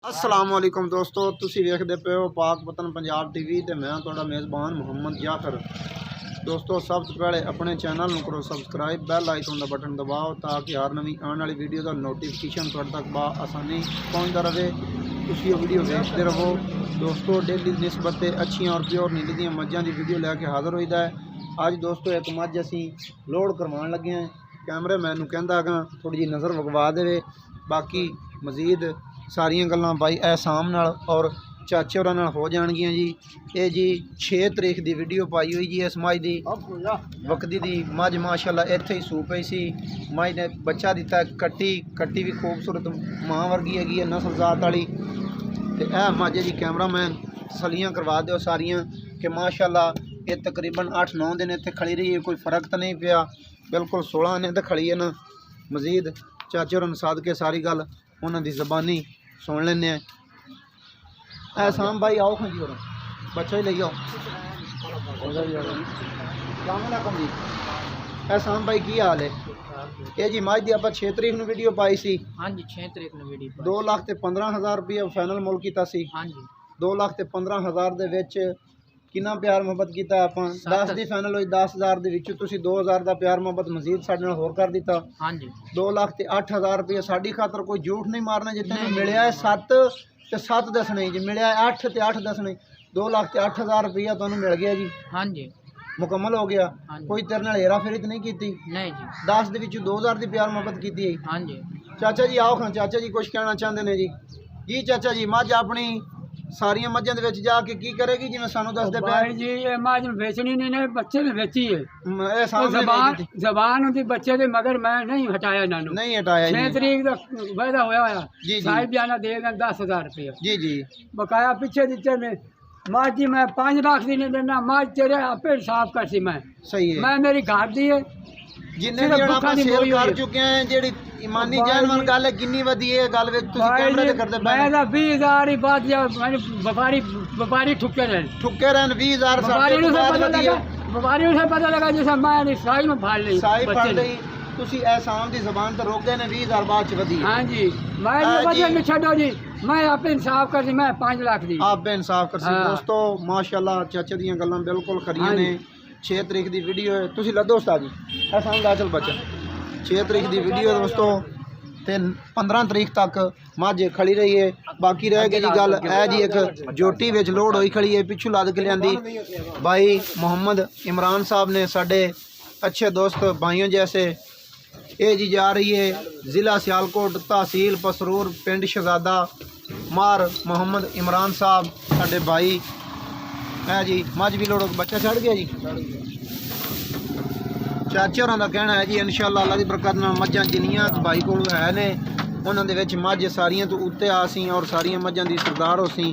अस्सलाम वालेकुम दोस्तों, तुसी वेखदे पे हो पाक वतन पंजाब टीवी ते मैं तुहाडा मेज़बान मुहम्मद जाफर। दोस्तों सब तो पहले अपने चैनल नूं करो सबसक्राइब, बैल आइकन का बटन दबाओ ताकि हर नवी आने वाली वीडियो का नोटिफिकेशन तुहाडे तक आसानी पहुँचता रहे। तुसी वीडियो देखते रहो। दोस्तों डेली निस्बत अच्छी और प्योर नीली दी मझां की वीडियो लैके हाज़र होईदा है। अज दोस्तों एक मझ असी लोड करवाउण लगे हैं। कैमरे मैनू कहंदा गा थोड़ी जी नज़र वगवा देवे, बाकी मजीद सारिया गल्लां भाई एहसाम नाल और चाचे होरां नाल हो जाणगियां जी। ये जी 6 तरीक की वीडियो पाई हुई जी इस मझ की वक्ती दी मझ माशाअल्लाह इत्थे ही सू पई सी। मझ ने बच्चा दिता, कट्टी भी खूबसूरत मां वर्गी हैगी है, नस्ल जात वाली। ते यह मझ जी कैमरामैन तसलियां करवा दो सारियां कि माशाअल्लाह ये तकरीबन 8-9 दिन इत्थे खड़ी रही है, कोई फ़र्क तो नहीं पिया। बिल्कुल 16 दिन तो खड़ी है ना। मजीद चाचे होरां साद के सारी गल उन्हां दी ज़बानी सुन लेने। एहसान भाई आओ खां जी, और बच्चा ही ले आओ। जी एहसान भाई की हाल है? ये जी मझ दी आप 6 तरीक नूं वीडियो पाई सी। हाँ जी 6 तरीक नूं वीडियो 2,15,000 रुपया फाइनल मुल कीता सी। हाँ जी 2,15,000 दे विच कितना प्यार मुहब्बत किया आपां। 10 दी फाइनल हुई, 10,000 दे विच तुसीं 2,000 का प्यार मुहब्बत मजीद साडे नाल होर कर दिता। हाँ जी 2,08,000 रुपया साडी खातर कोई झूठ नहीं मारना। जितने मिलिया है 7 ते 7 दसने, जी मिलिया है 8 ते 8 दसने। 2,08,000 रुपया तुहानूं मिल गया जी, हाँ जी मुकम्मल हो गया। हाँ जी। कोई तेरे नाल हेरा फेरी तो नहीं की? नहीं जी 10 दे विच 2,000 की प्यार मुहब्बत की है। हाँ जी चाचा जी आओ खां, चाचा जी कुछ कहना चाहते हैं जी। जी चाचा जी मझ अपनी सारिया मझां दे विच जाके की करेगी जिवें सानू दसदे पे? भाई जी ये मझ बेचनी नहीं ने, बच्चे ने बेची है। ये सामने जबान होती बच्चे दे, मगर मैं नहीं हटाया इन्होंने। नहीं हटाया 6 तरीक का वायदा होया होया जी। साहिब जाना देगा 10,000 रुपया जी जी बकाया पीछे दिते ने। मझ जी मैं 5 लाख दी नहीं देना, मझ तेरे आपे हिसाब कर सी। मैं सही है। मैं मेरी घर दी है जिन्ने भी हम सेल कर चुके हैं। जेडी ईमानी जानवर गल है किन्नी वधी है गल विच तुसी कैमरे ते करदे पए। मैं 20,000 ही बात या मैंने व्यापारी ठुके रहे 20,000 व्यापारी से पता लगा जैसा मैं साई में फाड़ ली साई फाड़ ली। तुसी एहसान दी ज़बान ते रोक गए ने 20,000 बाद च वधी। हाँ जी मैं वजह नहीं छड्डो जी, मैं आप इंसाफ कर दी। मैं 5 लाख दी आप इंसाफ कर सी। दोस्तों माशाअल्लाह चाचे दी गल्लां बिल्कुल खरियां ने। 6 तरीक की वीडियो है, तुसी लदो उस्ताद जी एहसान ला चल बच्चा। 6 तरीक की वीडियो दोस्तों ते 15 तरीक तक मझ खड़ी रही है। बाकी रह गई जी गल है जी एक जोटी विच लोड होई खड़ी है, पिछू लद के लियांदी भाई मोहम्मद इमरान साहब ने, साडे अच्छे दोस्त भाइयों जैसे। ये जी जा रही है ज़िला सियालकोट, तहसील पसरूर, पिंड शहजादा, मार मोहम्मद इमरान साहब साडे भाई है जी। मझ भी लोड़ बच्चा चढ़ गया जी। चाचे होरां दा कहना है जी इंशाअल्लाह अल्लाह दी बरकत नाल मझां जिन्नियां भाई कोल है ने उन्हां दे विच मझ सारियां तो उत्ते आ सी और सारियां मझां दी सरदार हो सी।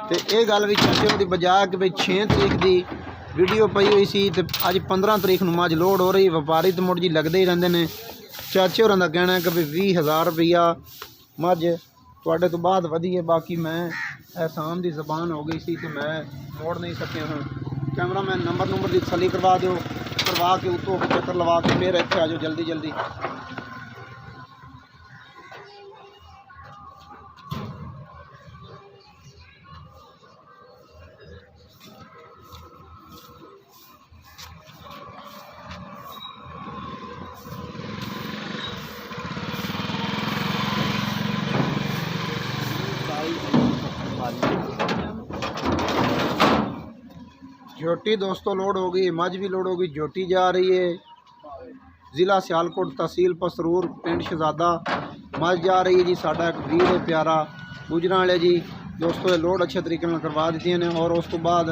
ते ये गल भी चाचे दी बजाय कि भाई 6 तरीक की वीडियो पई हुई सी ते अज 15 तरीक नूं मझ लोड हो रही। व्यापारी तो मुड़ जी लगदे ही रहिंदे ने। चाचे होरां दा कहना है कि भाई 20,000 रुपया मझ तुहाडे तो बाद वधी है। बाकी मैं एहसान दी ज़बान हो गई सी तो मैं मोड़ नहीं सकिया हाँ। कैमरामैन नंबर की तसली करवा दो, करवा के उत्तों चक्कर लवा के फिर इत्थे आ जाओ जल्दी जल्दी। झोटी दोस्तों लोड हो गई, मझ भी लोड हो गई, झोटी जा रही है ज़िला सियालकोट, तहसील पसरूर, पिंड शहजादा। मझ जा रही है जी। साडा एक वीर है प्यारा गुजरां वाले जी। दोस्तों ये लोड अच्छे तरीके नाल करवा दी ने। और उस तो बाद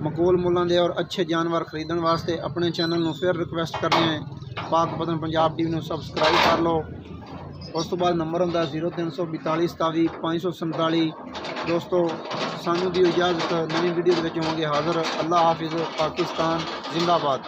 मकूल मुल्लां दे और अच्छे जानवर खरीदने वास्ते अपने चैनल में फिर रिक्वेस्ट करने हैं पाक वतन पंजाब टीवी में सबसक्राइब कर लो। उस तो बाद नंबर होंदा 0342 27 547। दोस्तों सानू दी इजाज़त, नवी वीडियो होंगे हाज़र। अल्लाह हाफिज़, पाकिस्तान जिंदाबाद।